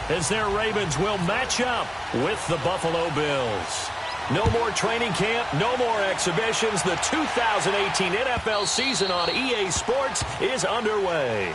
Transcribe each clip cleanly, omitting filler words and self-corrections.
as their Ravens will match up with the Buffalo Bills. No more training camp, no more exhibitions. The 2018 NFL season on EA Sports is underway.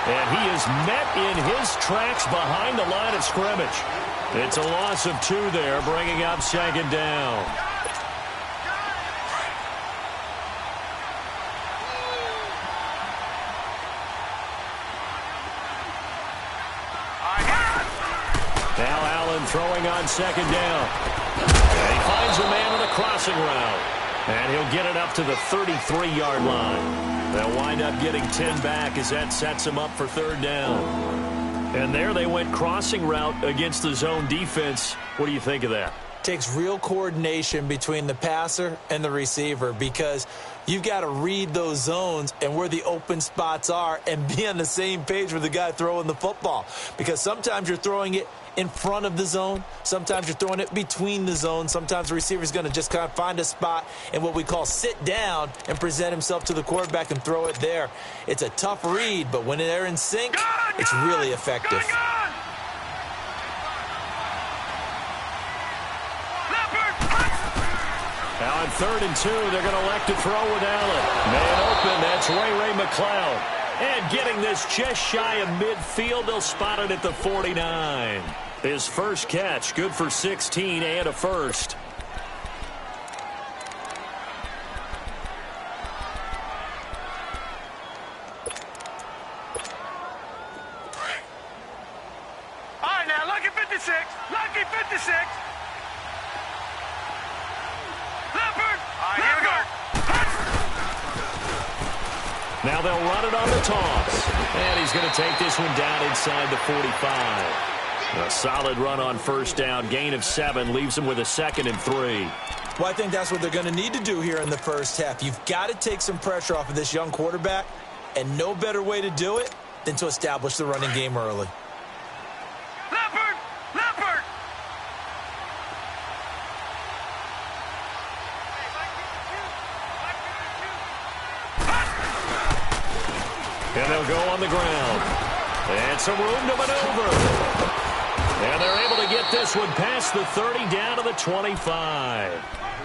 And he is met in his tracks behind the line of scrimmage. It's a loss of 2 there, bringing up 2nd down. Now Allen throwing on 2nd down. And he finds a man on the crossing route. And he'll get it up to the 33-yard line. They'll wind up getting 10 back as that sets them up for 3rd down. And there they went crossing route against the zone defense. What do you think of that? Takes real coordination between the passer and the receiver because you've got to read those zones and where the open spots are and be on the same page with the guy throwing the football. Because sometimes you're throwing it in front of the zone. Sometimes you're throwing it between the zones. Sometimes the receiver's going to just kind of find a spot and what we call sit down and present himself to the quarterback and throw it there. It's a tough read, but when they're in sync, it's really effective. Now on 3rd and 2, they're going to elect to throw with Allen. Man open, that's Ray McCloud. And getting this just shy of midfield, they'll spot it at the 49. His first catch, good for 16 and a first. All right, now, lucky 56. Lucky 56. Leopard. All right, here we go. Now they'll run it on the toss. And he's going to take this one down inside the 45. A solid run on 1st down. Gain of 7 leaves him with a 2nd and 3. Well, I think that's what they're going to need to do here in the first half. You've got to take some pressure off of this young quarterback, and no better way to do it than to establish the running game early. Leopard! Leopard! And they'll go on the ground. And some room to maneuver. And they're able to get this one past the 30 down to the 25.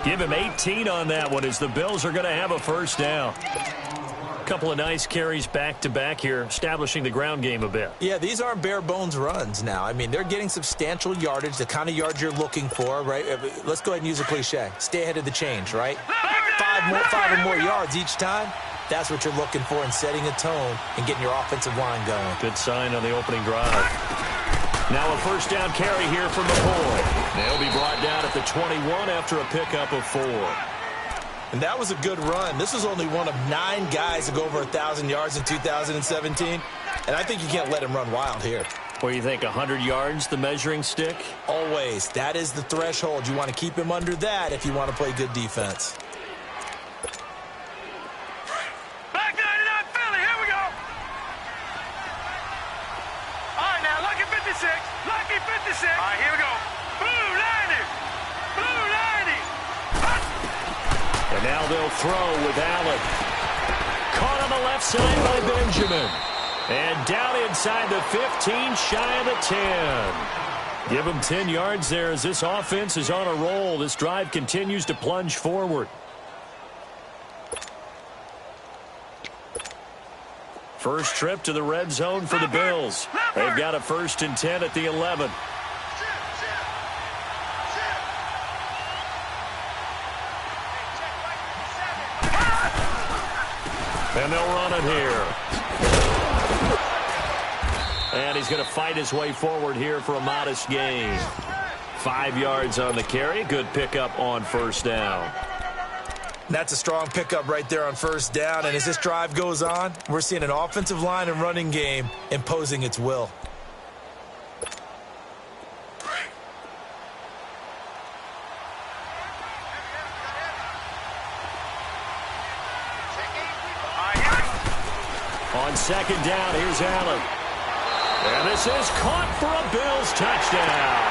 Give him 18 on that one as the Bills are going to have a 1st down. A couple of nice carries back-to-back here, establishing the ground game a bit. Yeah, these aren't bare-bones runs now. I mean, they're getting substantial yardage, the kind of yards you're looking for, right? Let's go ahead and use a cliche. Stay ahead of the change, right? Five or more yards each time. That's what you're looking for in setting a tone and getting your offensive line going. Good sign on the opening drive. Now a 1st down carry here from McCoy. They'll be brought down at the 21 after a pickup of 4. And that was a good run. This was only one of 9 guys to go over 1,000 yards in 2017. And I think you can't let him run wild here. What do you think, 100 yards, the measuring stick? Always. That is the threshold. You want to keep him under that if you want to play good defense. Lucky 56. All right, here we go. Blue 90. Blue 90. And now they'll throw with Allen. Caught on the left side by Benjamin. And down inside the 15, shy of the 10. Give him 10 yards there as this offense is on a roll. This drive continues to plunge forward. First trip to the red zone for the Bills. They've got a 1st and 10 at the 11. And they'll run it here. And he's going to fight his way forward here for a modest gain. 5 yards on the carry. Good pickup on 1st down. That's a strong pickup right there on 1st down. And as this drive goes on, we're seeing an offensive line and running game imposing its will. On second down, here's Allen. And this is caught for a Bills touchdown.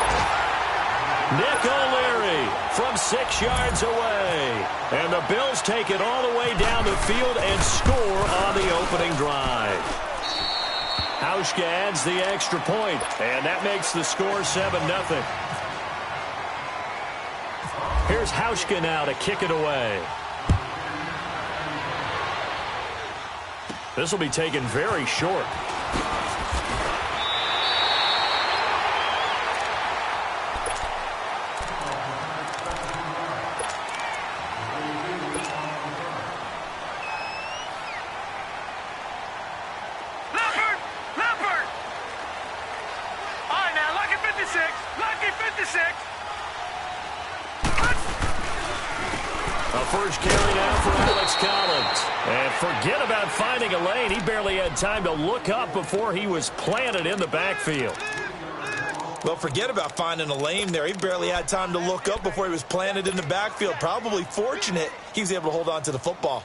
Nick O'Leary from 6 yards away. And the Bills take it all the way down the field and score on the opening drive. Hauschka adds the extra point, and that makes the score 7-0. Here's Hauschka now to kick it away. This will be taken very short. First carry now for Alex Collins. And forget about finding a lane. He barely had time to look up before he was planted in the backfield. Well, forget about finding a lane there. He barely had time to look up before he was planted in the backfield. Probably fortunate he was able to hold on to the football.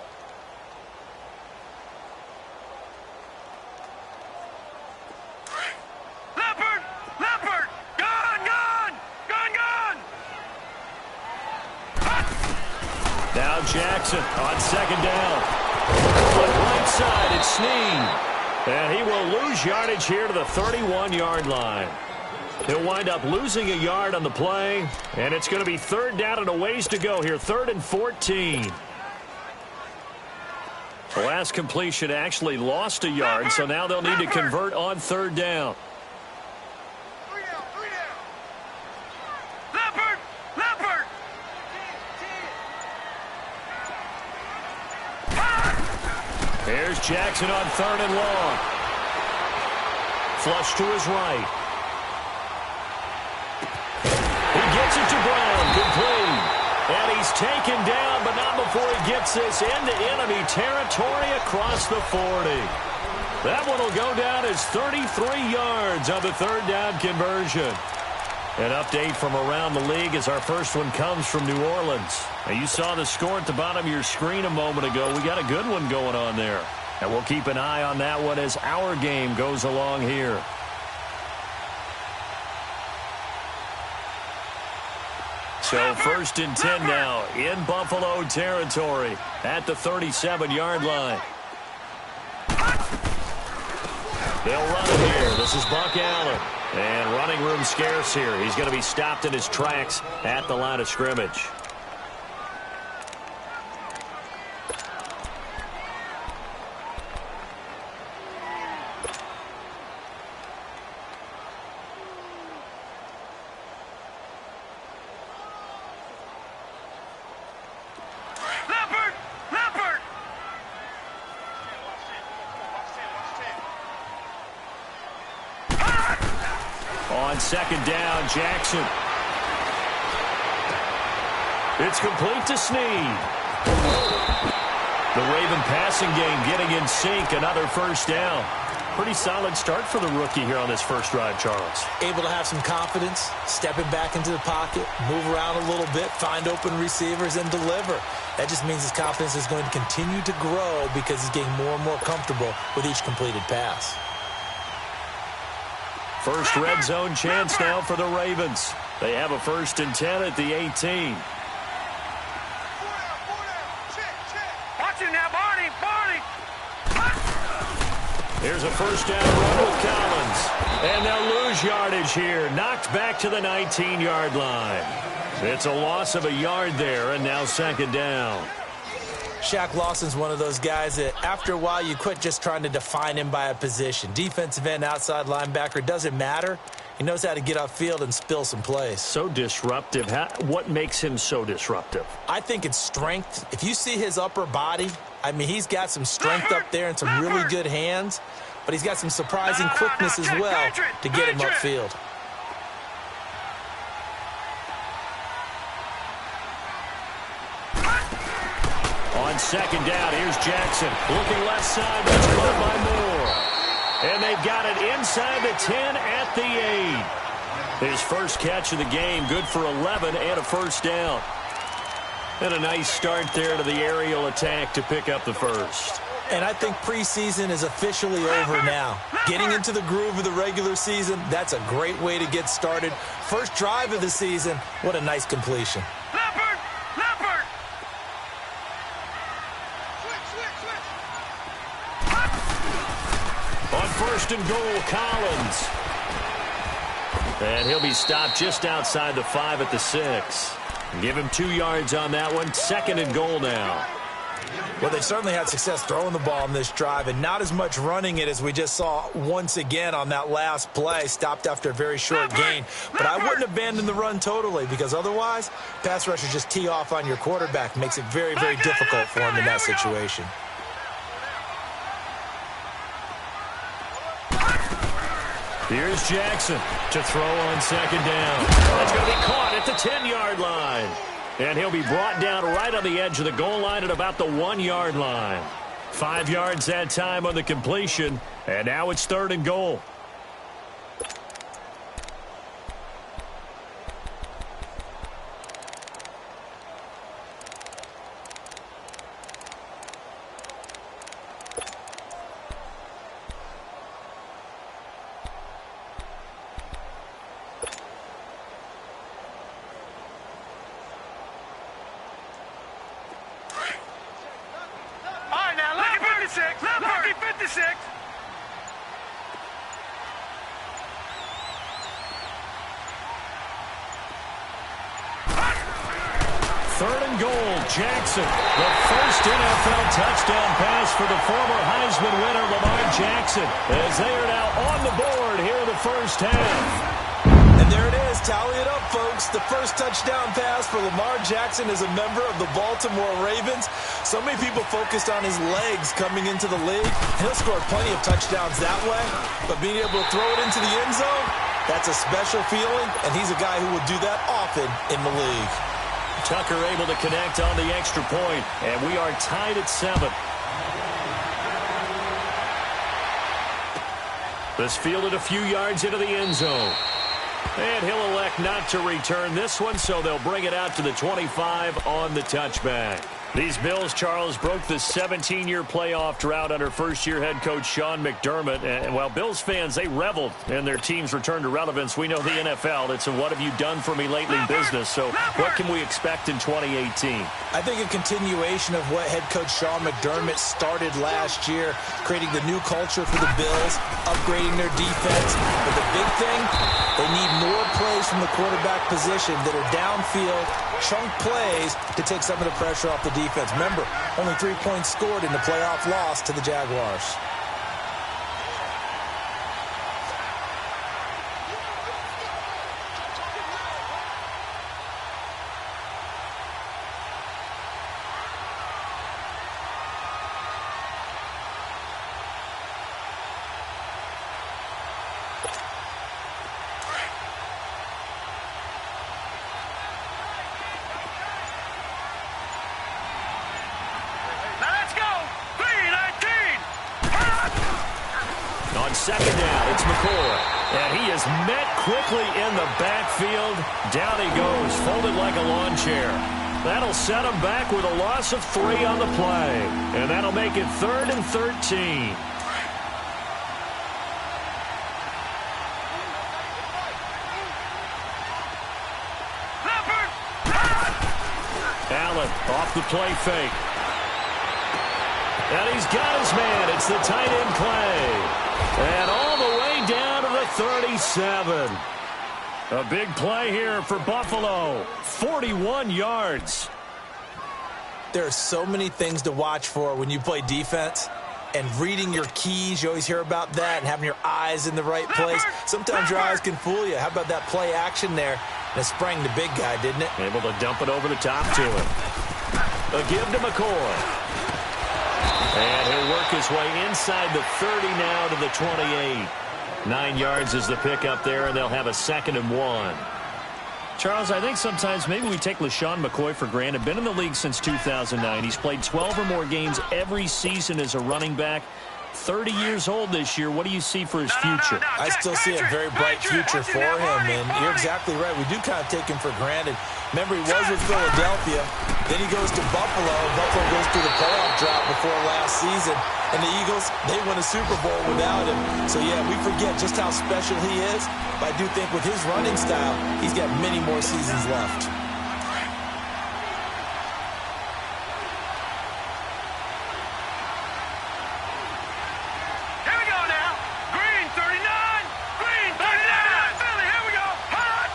Now Jackson on second down. On right side, it's Snead. And he will lose yardage here to the 31-yard line. He'll wind up losing a yard on the play, and it's going to be third down and a ways to go here, 3rd and 14. The last completion actually lost a yard, so now they'll need to convert on 3rd down. Here's Jackson on 3rd and long. Flush to his right. He gets it to Brown, complete. And he's taken down, but not before he gets this into enemy territory across the 40. That one will go down as 33 yards on the 3rd down conversion. An update from around the league as our first one comes from New Orleans. Now, you saw the score at the bottom of your screen a moment ago. We got a good one going on there. And we'll keep an eye on that one as our game goes along here. So 1st and 10 now in Buffalo territory at the 37-yard line. They'll run it here. This is Buck Allen. And running room scarce here. He's going to be stopped in his tracks at the line of scrimmage. Second down, Jackson. It's complete to Snead. The Raven passing game getting in sync. Another first down. Pretty solid start for the rookie here on this first drive, Charles. Able to have some confidence, stepping back into the pocket, move around a little bit, find open receivers, and deliver. That just means his confidence is going to continue to grow because he's getting more and more comfortable with each completed pass. First red zone chance now for the Ravens. They have a 1st and 10 at the 18. Watch it now, Barney. Here's a first down run with Collins. And they'll lose yardage here. Knocked back to the 19-yard line. It's a loss of a yard there, and now 2nd down. Shaq Lawson's one of those guys that after a while you quit just trying to define him by a position. Defensive end, outside linebacker, doesn't matter. He knows how to get upfield and spill some plays. So disruptive. What makes him so disruptive? I think it's strength. If you see his upper body, I mean, he's got some strength up there and some really good hands, but he's got some surprising quickness as well to get him upfield. On second down, here's Jackson. Looking left side, that's caught by Moore. And they've got it inside the 10 at the 8. His first catch of the game, good for 11 and a first down. And a nice start there to the aerial attack to pick up the first. And I think preseason is officially over now. Getting into the groove of the regular season, that's a great way to get started. First drive of the season, what a nice completion. Leopard! Leopard! On first and goal, Collins. And he'll be stopped just outside the 5 at the 6. Give him 2 yards on that one. Second and goal now. Well, they certainly had success throwing the ball in this drive and not as much running it as we just saw once again on that last play. Stopped after a very short gain. But I wouldn't abandon the run totally because otherwise, pass rushers just tee off on your quarterback. Makes it very, very difficult for him in that situation. Here's Jackson to throw on second down. That's going to be caught at the 10-yard line. And he'll be brought down right on the edge of the goal line at about the 1-yard line. 5 yards that time on the completion. And now it's third and goal. Lucky 56. Third and goal, Jackson. The first NFL touchdown pass for the former Heisman winner, Lamar Jackson, as they are now on the board here in the first half. And there it is. Tally it up, folks. The first touchdown pass for Lamar Jackson as a member of the Baltimore Ravens. So many people focused on his legs coming into the league. He'll score plenty of touchdowns that way. But being able to throw it into the end zone, that's a special feeling. And he's a guy who will do that often in the league. Tucker able to connect on the extra point. And we are tied at 7. This fielded a few yards into the end zone. And he'll elect not to return this one, so they'll bring it out to the 25 on the touchback. These Bills, Charles, broke the 17-year playoff drought under first-year head coach Sean McDermott. And while Bills fans, they reveled in their team's return to relevance, we know the NFL, it's a what have you done for me lately business. So what can we expect in 2018? I think a continuation of what head coach Sean McDermott started last year, creating the new culture for the Bills, upgrading their defense. But the big thing, they need more plays from the quarterback position that are downfield, chunk plays to take some of the pressure off the defense. Remember, only 3 points scored in the playoff loss to the Jaguars. Second down, it's McCoy. And he is met quickly in the backfield. Down he goes, folded like a lawn chair. That'll set him back with a loss of 3 on the play. And that'll make it 3rd and 13. Allen off the play fake. And he's got his man. It's the tight end play. And all the way down to the 37. A big play here for Buffalo. 41 yards. There are so many things to watch for when you play defense. And reading your keys, you always hear about that, and having your eyes in the right place. Sometimes your eyes can fool you. How about that play action there? And it sprang the big guy, didn't it? Able to dump it over the top to him. A give to McCoy. And he'll work his way inside the 30 now to the 28. 9 yards is the pickup there, and they'll have a 2nd and 1. Charles, I think sometimes maybe we take LaShawn McCoy for granted. Been in the league since 2009. He's played 12 or more games every season as a running back. 30 years old this year. What do you see for his future? I still see a very bright future for him, and you're exactly right. We do kind of take him for granted. Remember, he was with Philadelphia. Then he goes to Buffalo. Buffalo goes through the playoff drought before last season. And the Eagles, they win a Super Bowl without him. So, yeah, we forget just how special he is. But I do think with his running style, he's got many more seasons left. Here we go now. Green 39. Green 39. Philly, here we go. Hot.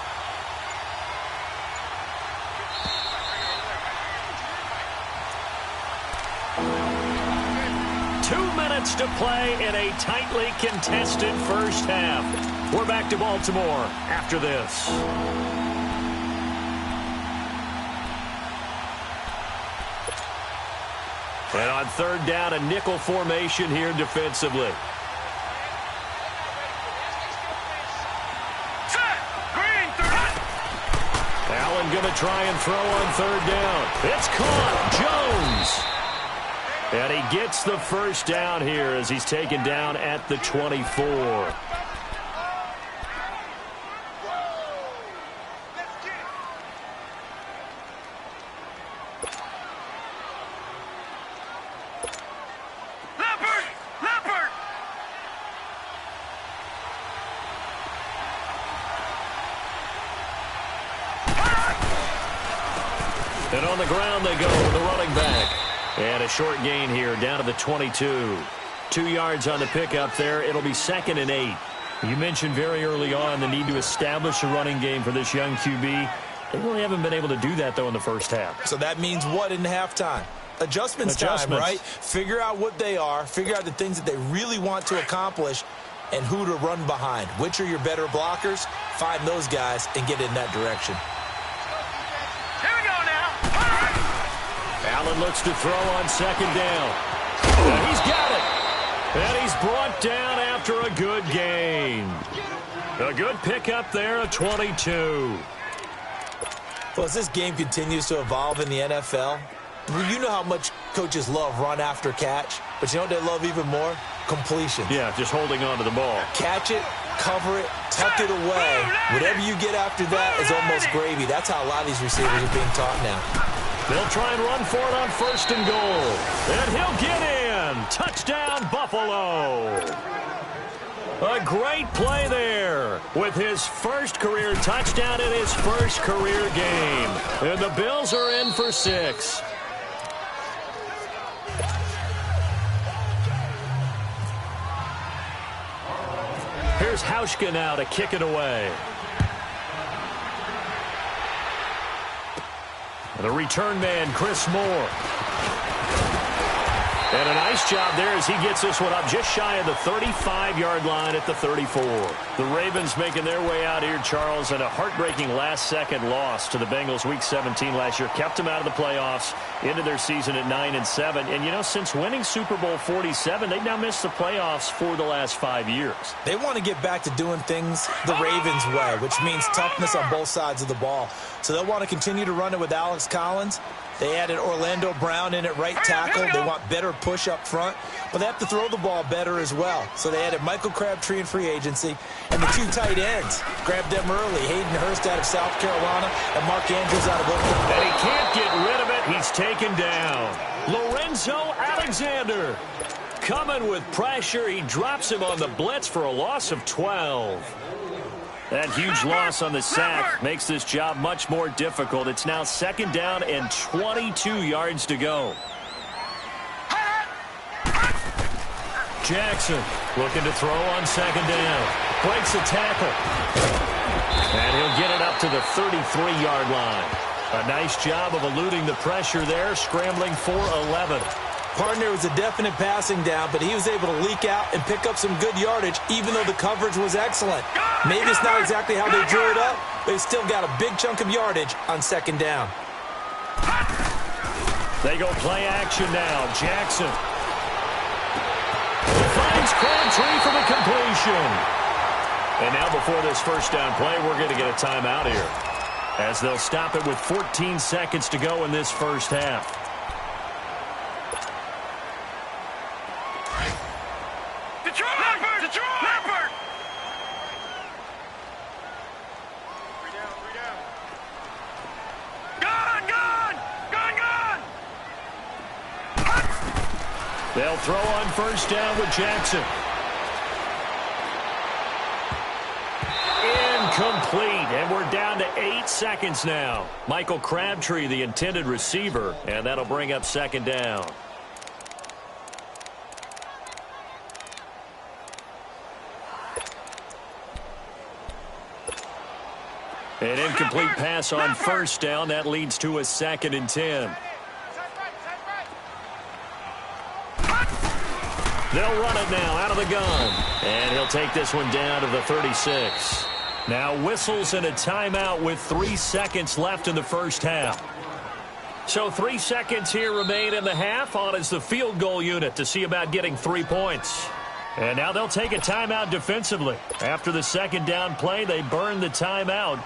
2 minutes to play in a tightly contested first half. We're back to Baltimore after this. And on third down, a nickel formation here defensively. Set. Green 30. Allen going to try and throw on third down. It's caught. Jones. And he gets the first down here as he's taken down at the 24. Leopard. And on the ground they go with the running back. And a short gain here down to the 22. 2 yards on the pickup there. It'll be 2nd and 8. You mentioned very early on the need to establish a running game for this young QB. They really haven't been able to do that, though, in the first half. So that means what in halftime? Adjustments time, right? Figure out what they are. Figure out the things that they really want to accomplish and who to run behind. Which are your better blockers? Find those guys and get in that direction. Here we go now. Allen looks to throw on second down. And he's got it. And he's brought down after a good gain. A good pickup there, a 22. Well, as this game continues to evolve in the NFL, you know how much coaches love run after catch, but you know what they love even more? Completion. Yeah, just holding on to the ball. Catch it, cover it, tuck it away. Whatever you get after that is almost gravy. That's how a lot of these receivers are being taught now. They'll try and run for it on 1st and goal. And he'll get in. Touchdown, Buffalo. A great play there with his first career touchdown in his first career game. And the Bills are in for 6. Here's Hauschka now to kick it away. The return man, Chris Moore. And a nice job there as he gets this one up just shy of the 35-yard line at the 34. The Ravens making their way out here, Charles, and a heartbreaking last-second loss to the Bengals Week 17 last year. Kept them out of the playoffs into their season at 9-7. And, you know, since winning Super Bowl 47, they've now missed the playoffs for the last 5 years. They want to get back to doing things the Ravens way, which means toughness on both sides of the ball. So they'll want to continue to run it with Alex Collins. They added Orlando Brown in at right tackle. They want better push up front, but they have to throw the ball better as well. So they added Michael Crabtree in free agency, and the 2 tight ends. Grabbed them early. Hayden Hurst out of South Carolina and Mark Andrews out of Oklahoma. And he can't get rid of it. He's taken down. Lorenzo Alexander coming with pressure. He drops him on the blitz for a loss of 12. That huge loss on the sack makes this job much more difficult. It's now 2nd down and 22 yards to go. Jackson looking to throw on 2nd down. Breaks a tackle. And he'll get it up to the 33-yard line. A nice job of eluding the pressure there, scrambling for 11. Partner was a definite passing down, but he was able to leak out and pick up some good yardage, even though the coverage was excellent. Maybe it's not exactly how they drew it up, but he still got a big chunk of yardage on 2nd down. They go play action now. Jackson finds Crabtree for the completion. And now before this first down play, we're going to get a timeout here, as they'll stop it with 14 seconds to go in this first half. They'll throw on first down with Jackson. Incomplete, and we're down to 8 seconds now. Michael Crabtree, the intended receiver, and that'll bring up second down. An incomplete pass on first down. That leads to a 2nd and 10. They'll run it now out of the gun. And he'll take this one down to the 36. Now whistles and a timeout with 3 seconds left in the first half. So 3 seconds here remain in the half. On is the field goal unit to see about getting 3 points. And now they'll take a timeout defensively. After the second down play, they burn the timeout,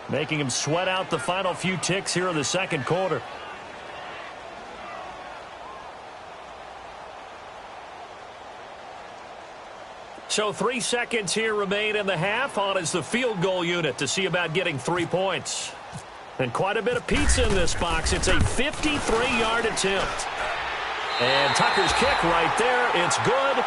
making him sweat out the final few ticks here in the second quarter. So 3 seconds here remain in the half. On is the field goal unit to see about getting 3 points. And quite a bit of pizza in this box. It's a 53-yard attempt. And Tucker's kick right there. It's good.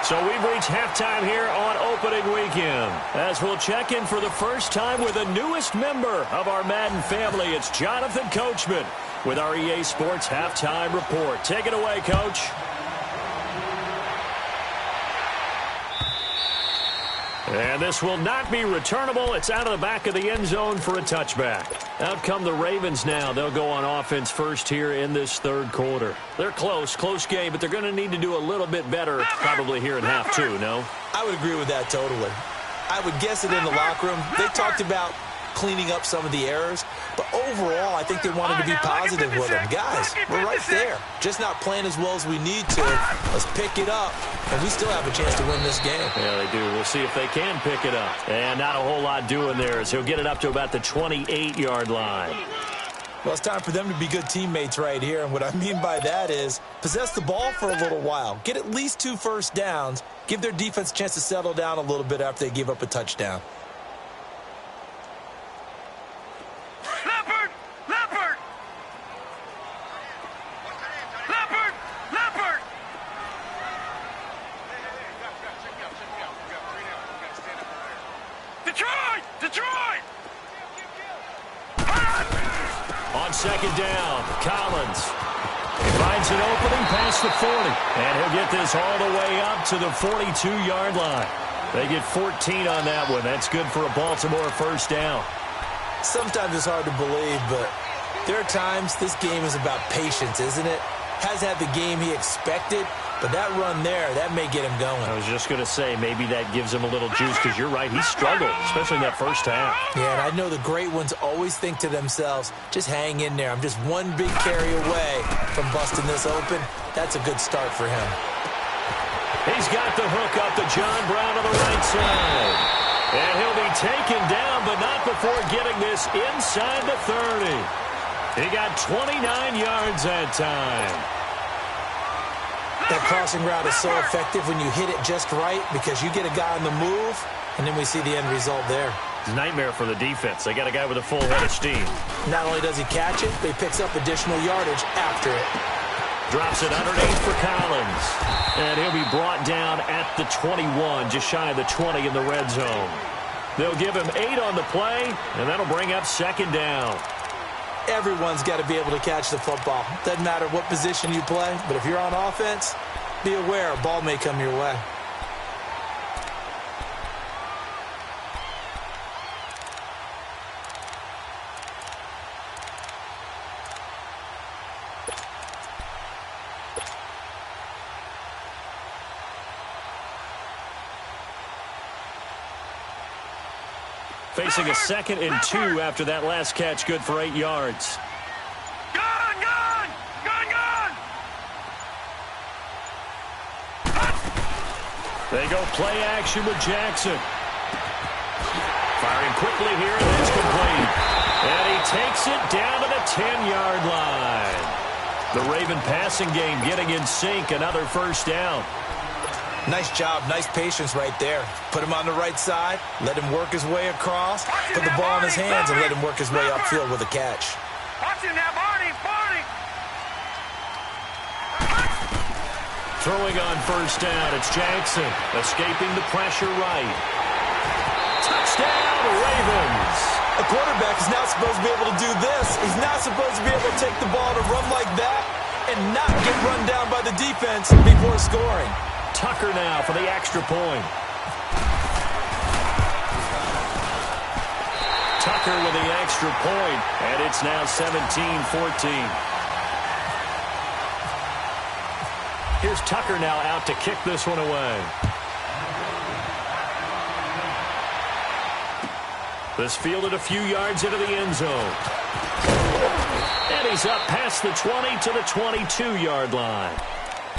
So we've reached halftime here on opening weekend. As we'll check in for the first time with the newest member of our Madden family, it's Jonathan Coachman with our EA Sports Halftime Report. Take it away, Coach. And this will not be returnable. It's out of the back of the end zone for a touchback. Out come the Ravens now. They'll go on offense first here in this third quarter. They're close game, but they're going to need to do a little bit better probably here in half two, no? I would agree with that totally. I would guess it in the locker room. They talked about cleaning up some of the errors, but overall, I think they wanted to be positive with them. Guys, we're right there. Just not playing as well as we need to. Let's pick it up, and we still have a chance to win this game. Yeah, they do. We'll see if they can pick it up. And not a whole lot doing there as he'll get it up to about the 28-yard line. Well, it's time for them to be good teammates right here, and what I mean by that is possess the ball for a little while. Get at least 2 first downs. Give their defense a chance to settle down a little bit after they give up a touchdown. Second down, Collins. He finds an opening past the 40, and he'll get this all the way up to the 42-yard line. They get 14 on that one. That's good for a Baltimore first down. Sometimes it's hard to believe, but there are times this game is about patience, isn't it? Has had the game he expected, but that run there, that may get him going. I was just going to say, maybe that gives him a little juice, because you're right, he struggled, especially in that first half. Yeah, and I know the great ones always think to themselves, just hang in there. I'm just one big carry away from busting this open. That's a good start for him. He's got the hook up to John Brown on the right side. And he'll be taken down, but not before getting this inside the 30. He got 29 yards that time. That crossing route is so effective when you hit it just right because you get a guy on the move, and then we see the end result there. It's a nightmare for the defense. They got a guy with a full head of steam. Not only does he catch it, but he picks up additional yardage after it. Drops it underneath for Collins. And he'll be brought down at the 21, just shy of the 20 in the red zone. They'll give him 8 on the play, and that'll bring up second down. Everyone's got to be able to catch the football. Doesn't matter what position you play, but if you're on offense, be aware a ball may come your way. Facing a 2nd and 2 after that last catch, good for 8 yards. Gun! They go play action with Jackson. Firing quickly here, and it's complete. And he takes it down to the 10-yard line. The Raven passing game getting in sync, another first down. Nice job, nice patience right there. Put him on the right side, let him work his way across, put the ball in his hands, and let him work his way upfield with a catch. Watch him now, Barney! Throwing on first down, it's Jackson. Escaping the pressure right. Touchdown, Ravens. A quarterback is not supposed to be able to do this. He's not supposed to be able to take the ball to run like that and not get run down by the defense before scoring. Tucker now for the extra point. Tucker with the extra point, and it's now 17-14. Here's Tucker now out to kick this one away. This fielded a few yards into the end zone. And he's up past the 20 to the 22-yard line.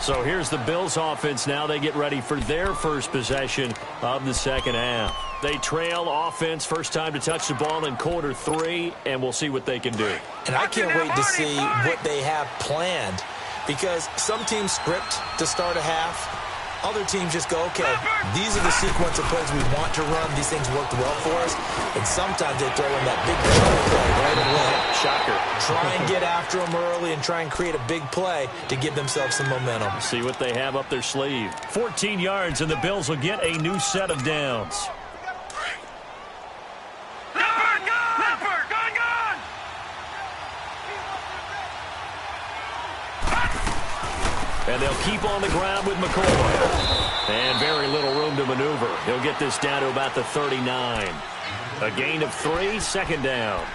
So here's the Bills offense now. They get ready for their first possession of the second half. They trail offense, first time to touch the ball in quarter 3, and we'll see what they can do. And I can't wait to see what they have planned, because some teams script to start a half. Other teams just go, okay, these are the sequence of plays we want to run. These things worked well for us. And sometimes they throw in that big play right away. Shocker. Try and get after them early and try and create a big play to give themselves some momentum. See what they have up their sleeve. 14 yards, and the Bills will get a new set of downs. And they'll keep on the ground with McCoy. And very little room to maneuver. He'll get this down to about the 39. A gain of 3, second down.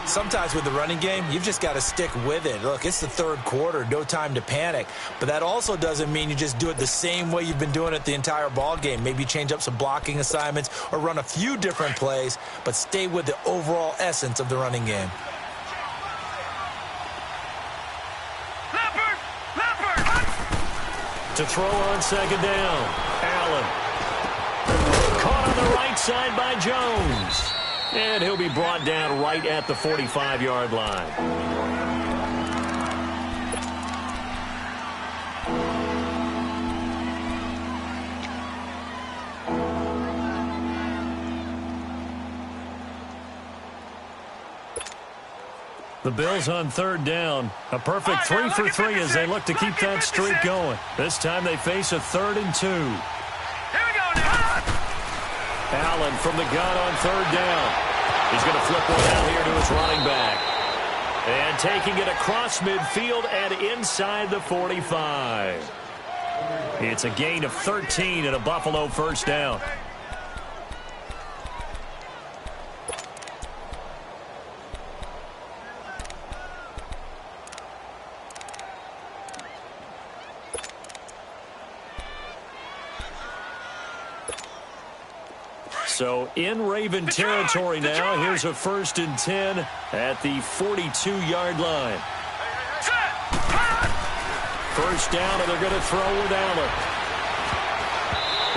Sometimes with the running game, you've just got to stick with it. Look, it's the third quarter, no time to panic. But that also doesn't mean you just do it the same way you've been doing it the entire ball game. Maybe change up some blocking assignments or run a few different plays, but stay with the overall essence of the running game. To throw on second down, Allen. Caught on the right side by Jones. And he'll be brought down right at the 45-yard line. The Bills on third down. A perfect 3 for 3 as they look to keep that streak going. This time they face a 3rd and 2. Here we go now. Allen from the gun on third down. He's going to flip one out here to his running back. And taking it across midfield and inside the 45. It's a gain of 13 and a Buffalo first down. So in Raven territory now. Here's a 1st and 10 at the 42-yard line. First down, and they're going to throw with Allen.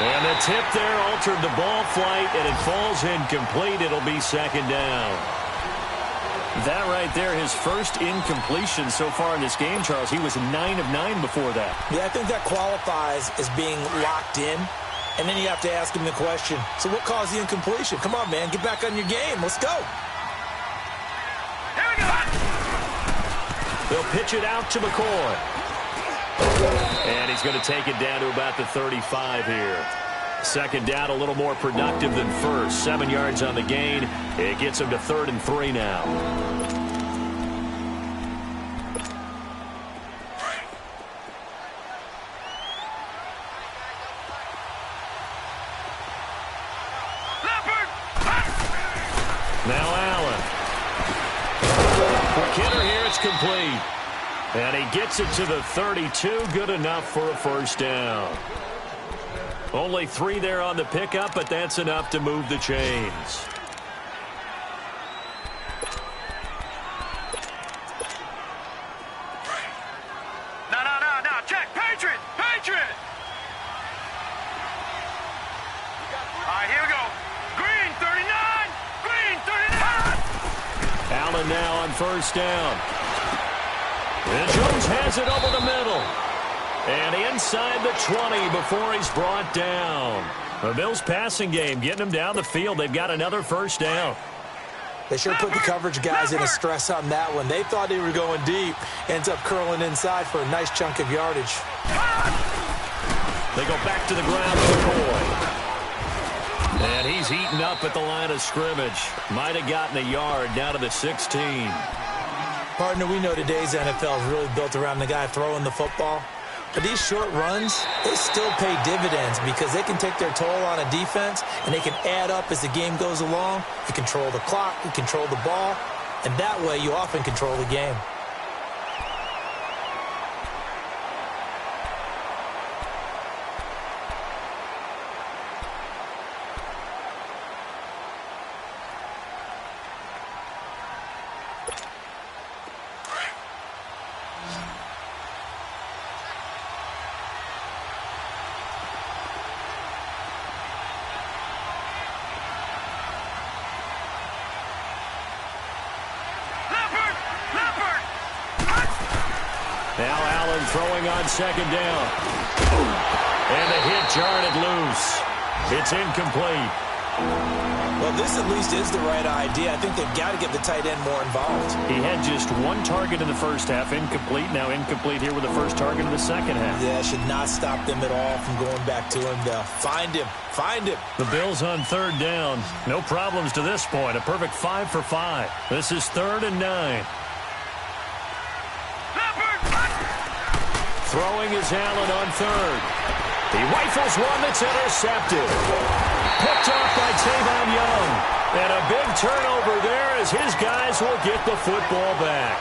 And the tip there altered the ball flight, and it falls incomplete. It'll be second down. That right there, his first incompletion so far in this game, Charles. He was 9 of 9 before that. Yeah, I think that qualifies as being locked in. And then you have to ask him the question, so what caused the incompletion? Come on, man, get back on your game. Let's go. Here we go. They'll pitch it out to McCoy. And he's going to take it down to about the 35 here. Second down, a little more productive than first. 7 yards on the gain. It gets him to 3rd and 3 now. Now Allen. For Kidder here, it's complete. And he gets it to the 32. Good enough for a first down. Only 3 there on the pickup, but that's enough to move the chains. No. Check. Patriot. All right, here we go. Green, 39. Green, 39. Allen now on first down. And Jones has it over the middle. And inside the 20 before he's brought down. The Bills passing game getting them down the field. They've got another first down. They sure put the coverage guys in a stress on that one. They thought they were going deep. Ends up curling inside for a nice chunk of yardage. They go back to the ground with McCoy. And he's heating up at the line of scrimmage. Might have gotten a yard down to the 16. Partner, we know today's NFL is really built around the guy throwing the football. But these short runs, they still pay dividends because they can take their toll on a defense, and they can add up as the game goes along. You control the clock, you control the ball, and that way you often control the game. Now Allen throwing on second down. And the hit jarred it loose. It's incomplete. Well, this at least is the right idea. I think they've got to get the tight end more involved. He had just one target in the first half, incomplete. Now incomplete here with the first target in the second half. Yeah, should not stop them at all from going back to him. Find him. Find him. The Bills on third down. No problems to this point. A perfect 5 for 5. This is 3rd and 9. Throwing is Allen on third. He rifles one that's intercepted. Picked off by Tavon Young. And a big turnover there as his guys will get the football back.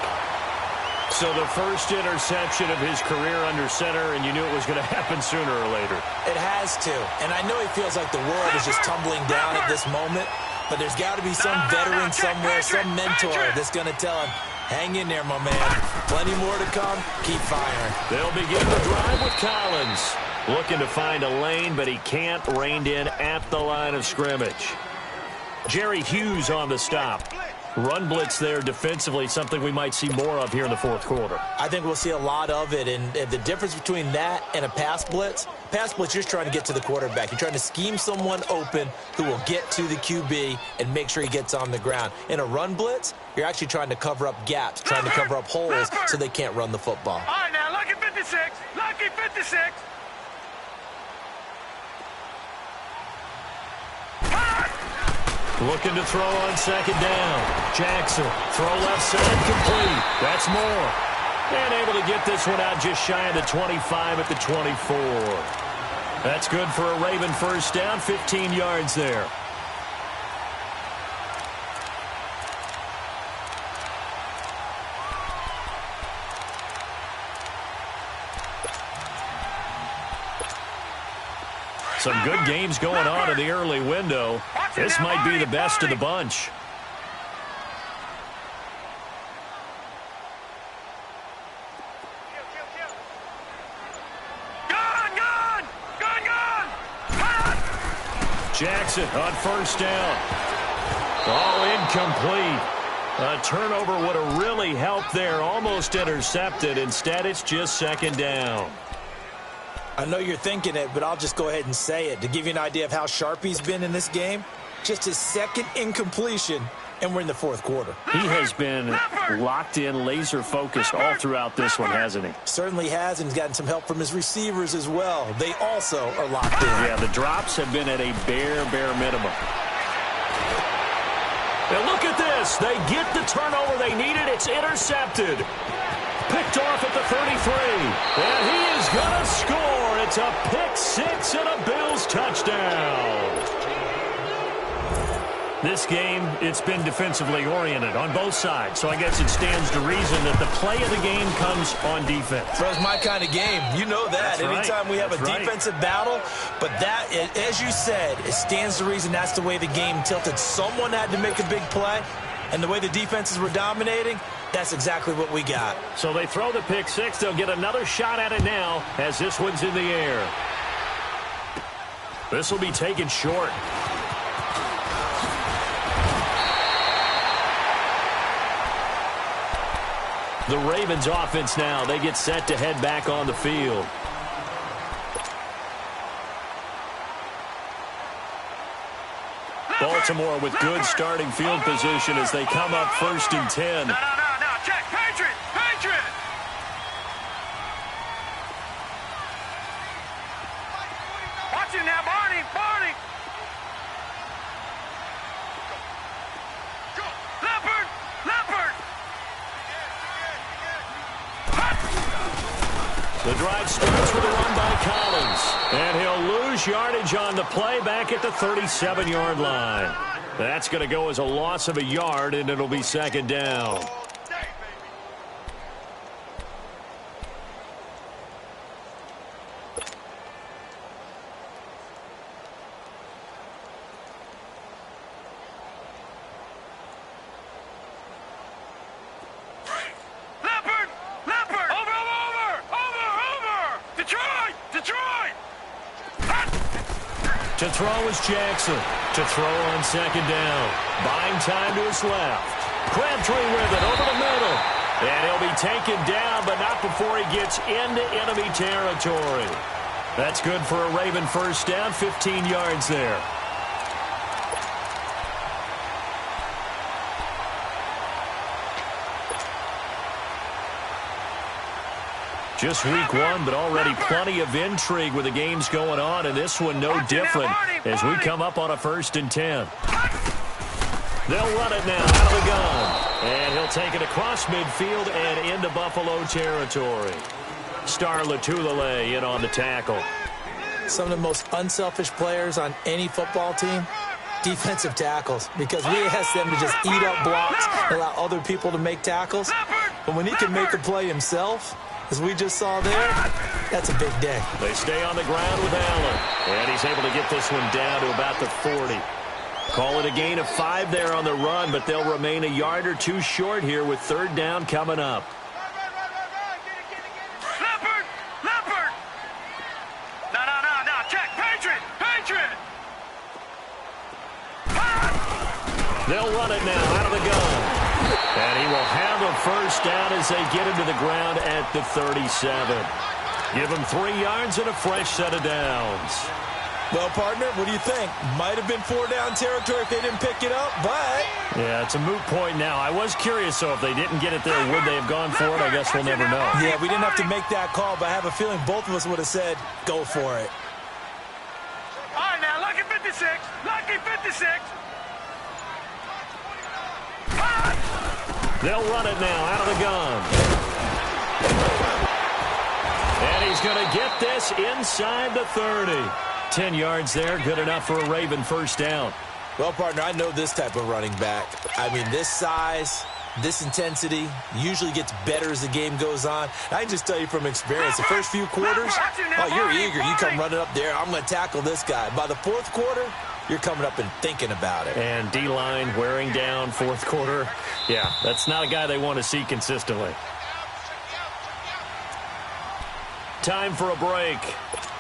So the first interception of his career under center, and you knew it was going to happen sooner or later. It has to. And I know he feels like the world is just tumbling down at this moment, but there's got to be some veteran somewhere, some mentor that's going to tell him, hang in there, my man. Plenty more to come. Keep firing. They'll begin the drive with Collins. Looking to find a lane, but he can't. Reined in at the line of scrimmage. Jerry Hughes on the stop. Run blitz there defensively, something we might see more of here in the fourth quarter. I think we'll see a lot of it, and the difference between that and a pass blitz, you're just trying to get to the quarterback. You're trying to scheme someone open who will get to the QB and make sure he gets on the ground. In a run blitz, you're actually trying to cover up gaps, trying to cover up holes so they can't run the football. All right, now, lucky 56. Lucky 56. Looking to throw on second down. Jackson, throw left side, complete. That's more. And able to get this one out just shy of the 25 at the 24. That's good for a Raven first down, 15 yards there. Some good games going on in the early window. This might be the best of the bunch. Jackson on first down. Oh, incomplete. A turnover would have really helped there. Almost intercepted. Instead, it's just second down. I know you're thinking it, but I'll just go ahead and say it. To give you an idea of how sharp he's been in this game, just his second incompletion, and we're in the fourth quarter. He has been locked in, laser-focused all throughout this one, hasn't he? Certainly has, and he's gotten some help from his receivers as well. They also are locked in. Yeah, the drops have been at a bare minimum. Now look at this. They get the turnover they needed. It's intercepted. Picked off at the 33. And he is going to score. It's a pick six and a Bills touchdown. This game, it's been defensively oriented on both sides. So I guess it stands to reason that the play of the game comes on defense. That's my kind of game. You know that. That's right. Anytime we have a defensive battle. But that, as you said, it stands to reason that's the way the game tilted. Someone had to make a big play. And the way the defenses were dominating, that's exactly what we got. So they throw the pick six. They'll get another shot at it now as this one's in the air. This will be taken short. The Ravens offense now, they get set to head back on the field. Baltimore with good starting field position as they come up 1st and 10. No, check, Patriot. drive starts with a run by Collins. And he'll lose yardage on the play back at the 37-yard line. That's going to go as a loss of a yard, and it'll be second down. To throw is Jackson. To throw on second down. Buying time to his left. Crabtree with it over the middle. And he'll be taken down, but not before he gets into enemy territory. That's good for a Raven first down, 15 yards there. Just week one, but already plenty of intrigue with the games going on, and this one no different as we come up on a 1st and 10. They'll run it now out of the gun, and he'll take it across midfield and into Buffalo territory. Star Latulele in on the tackle. Some of the most unselfish players on any football team, defensive tackles, because we ask them to just eat up blocks, allow other people to make tackles. But when he can make a play himself, as we just saw there, that's a big day. They stay on the ground with Allen. And he's able to get this one down to about the 40. Call it a gain of 5 there on the run, but they'll remain a yard or two short here with 3rd down coming up. Leopard! No, check, Patriot! They'll run it now out of the gun. And he will have a first down as they get him to the ground at the 37. Give him 3 yards and a fresh set of downs. Well, partner, what do you think? Might have been 4-down territory if they didn't pick it up, but... Yeah, it's a moot point now. I was curious, so if they didn't get it there, would they have gone for it? I guess we'll never know. Yeah, we didn't have to make that call, but I have a feeling both of us would have said, go for it. All right, now, lucky 56. They'll run it now out of the gun. And he's going to get this inside the 30. 10 yards there, good enough for a Raven first down. Well, partner, I know this type of running back. I mean, this size, this intensity usually gets better as the game goes on. I can just tell you from experience, the first few quarters, oh, you're eager. You come running up there, I'm going to tackle this guy. By the 4th quarter, you're coming up and thinking about it. And D-line wearing down 4th quarter. Yeah, that's not a guy they want to see consistently. Time for a break.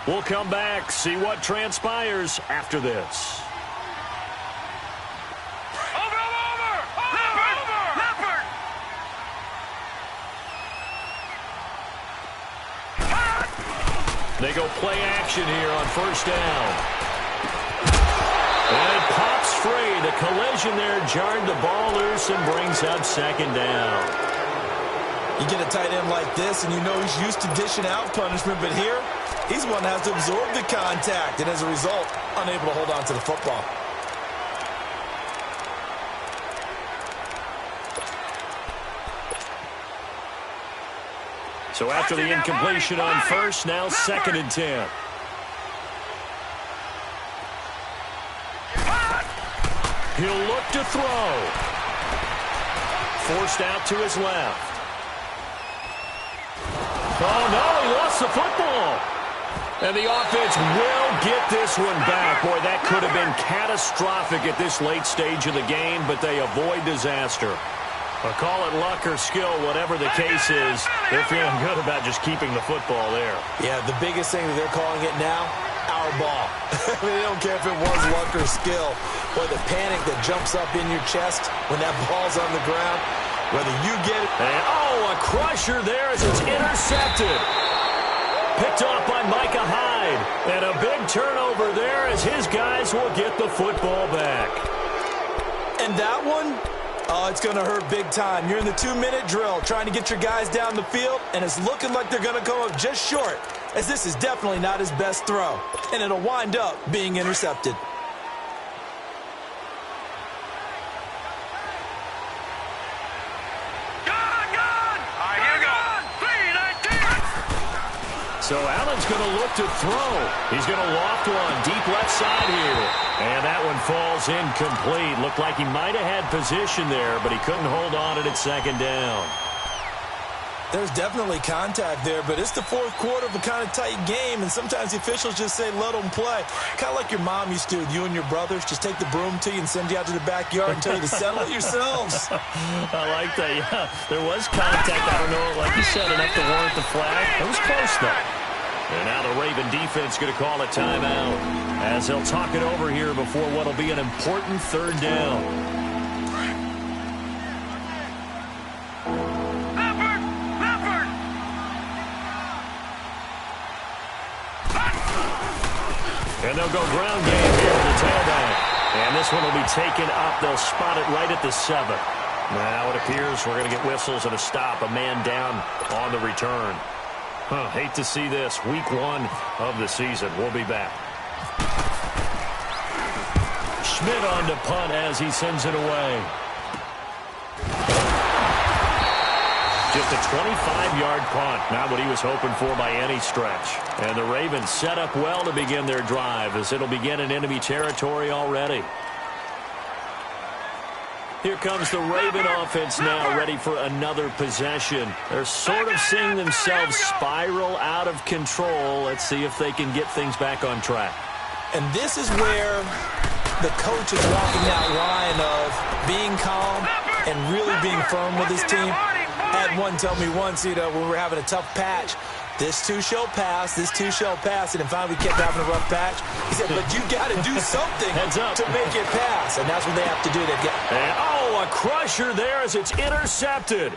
We'll come back, see what transpires after this. Leopard! They go play action here on first down. And it pops free. The collision there jarred the ball loose and brings up second down. You get a tight end like this, and you know he's used to dishing out punishment, but here, he's one that has to absorb the contact, and as a result, unable to hold on to the football. So after the incompletion on first, now 2nd and 10. He'll look to throw. Forced out to his left. Oh, no, he lost the football. And the offense will get this one back. Boy, that could have been catastrophic at this late stage of the game, but they avoid disaster. Or call it luck or skill, whatever the case is, they're feeling good about just keeping the football there. Yeah, the biggest thing that they're calling it now, our ball. I mean, they don't care if it was luck or skill. Boy, the panic that jumps up in your chest when that ball's on the ground, whether you get it. And, oh, a crusher there as it's intercepted. Picked off by Micah Hyde. And a big turnover there as his guys will get the football back. And that one, oh, it's going to hurt big time. You're in the 2-minute drill trying to get your guys down the field, and it's looking like they're going to come up just short, as this is definitely not his best throw. And it'll wind up being intercepted. So Allen's going to look to throw. He's going to loft one deep left side here. And that one falls incomplete. Looked like he might have had position there, but he couldn't hold on at second down. There's definitely contact there, but it's the fourth quarter of a kind of tight game, and sometimes the officials just say, let them play. Kind of like your mom used to with you and your brothers. Just take the broom to you and send you out to the backyard and tell you to settle it yourselves. I like that, yeah. There was contact. I don't know, like you said, enough to warrant the flag. It was close, though. And now the Raven defense going to call a timeout as they'll talk it over here before what will be an important third down. And they'll go ground game here with the tailback. And this one will be taken up. They'll spot it right at the 7. Now it appears we're going to get whistles and a stop. A man down on the return. Hate to see this. Week 1 of the season. We'll be back. Schmidt on to punt as he sends it away. Just a 25-yard punt. Not what he was hoping for by any stretch. And the Ravens set up well to begin their drive as it'll begin in enemy territory already. Here comes the Raven offense now, ready for another possession. They're sort of seeing themselves spiral out of control. Let's see if they can get things back on track. And this is where the coach is walking that line of being calm and really being firm with his team. I had one tell me once, when we were having a tough patch, this too shall pass, this too shall pass, and then finally we kept having a rough patch. He said, but you got to do something to make it pass, and that's what they have to do. A crusher there as it's intercepted.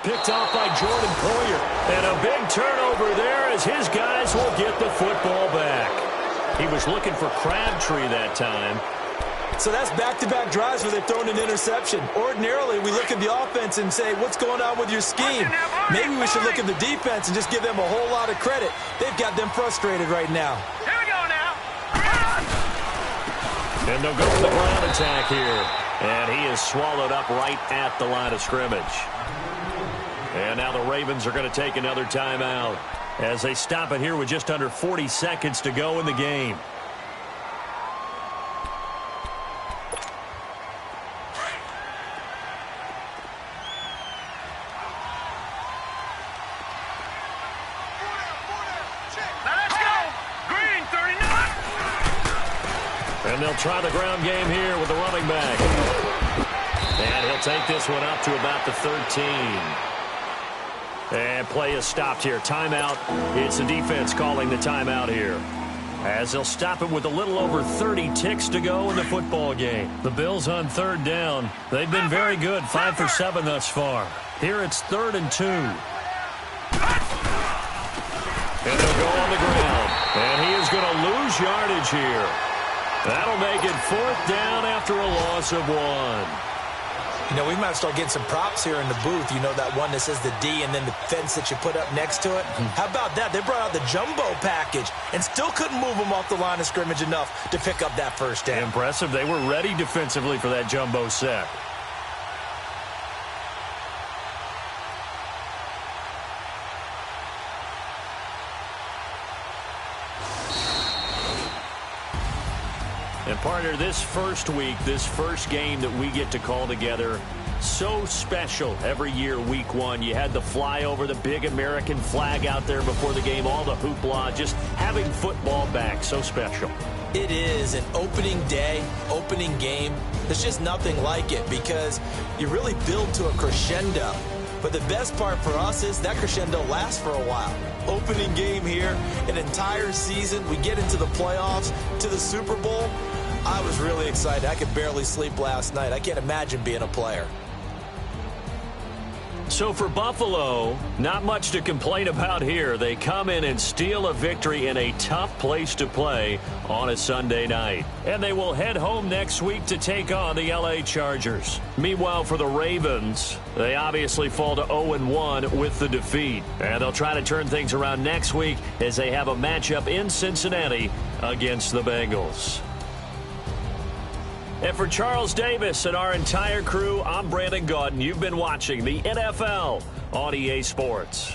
Picked off by Jordan Poyer. And a big turnover there as his guys will get the football back. He was looking for Crabtree that time. So that's back-to-back drives where they've thrown an interception. Ordinarily, we look at the offense and say, what's going on with your scheme? Maybe we should look at the defense and just give them a whole lot of credit. They've got them frustrated right now. Here we go now. And they'll go for the ground attack here. And he is swallowed up right at the line of scrimmage. And now the Ravens are going to take another timeout as they stop it here with just under 40 seconds to go in the game. And they'll try the ground game here with the running back. And he'll take this one up to about the 13. And play is stopped here. Timeout. It's the defense calling the timeout here, as they'll stop it with a little over 30 ticks to go in the football game. The Bills on third down. They've been very good, 5 for 7 thus far. Here it's 3rd and 2. And they'll go on the ground. And he is going to lose yardage here. That'll make it 4th down after a loss of 1. We might start getting some props here in the booth. That one that says the D and then the fence that you put up next to it. How about that? They brought out the jumbo package and still couldn't move them off the line of scrimmage enough to pick up that first down. Impressive. They were ready defensively for that jumbo set. And partner, this first week, this first game that we get to call together, so special every year, week 1. You had the flyover, the big American flag out there before the game, all the hoopla, just having football back, so special. It is an opening day, opening game. There's just nothing like it because you really build to a crescendo. But the best part for us is that crescendo lasts for a while. Opening game here, an entire season. We get into the playoffs, to the Super Bowl. I was really excited. I could barely sleep last night. I can't imagine being a player. So for Buffalo, not much to complain about here. They come in and steal a victory in a tough place to play on a Sunday night. And they will head home next week to take on the LA Chargers. Meanwhile, for the Ravens, they obviously fall to 0-1 with the defeat. And they'll try to turn things around next week as they have a matchup in Cincinnati against the Bengals. And for Charles Davis and our entire crew, I'm Brandon Gaudin. You've been watching the NFL on EA Sports.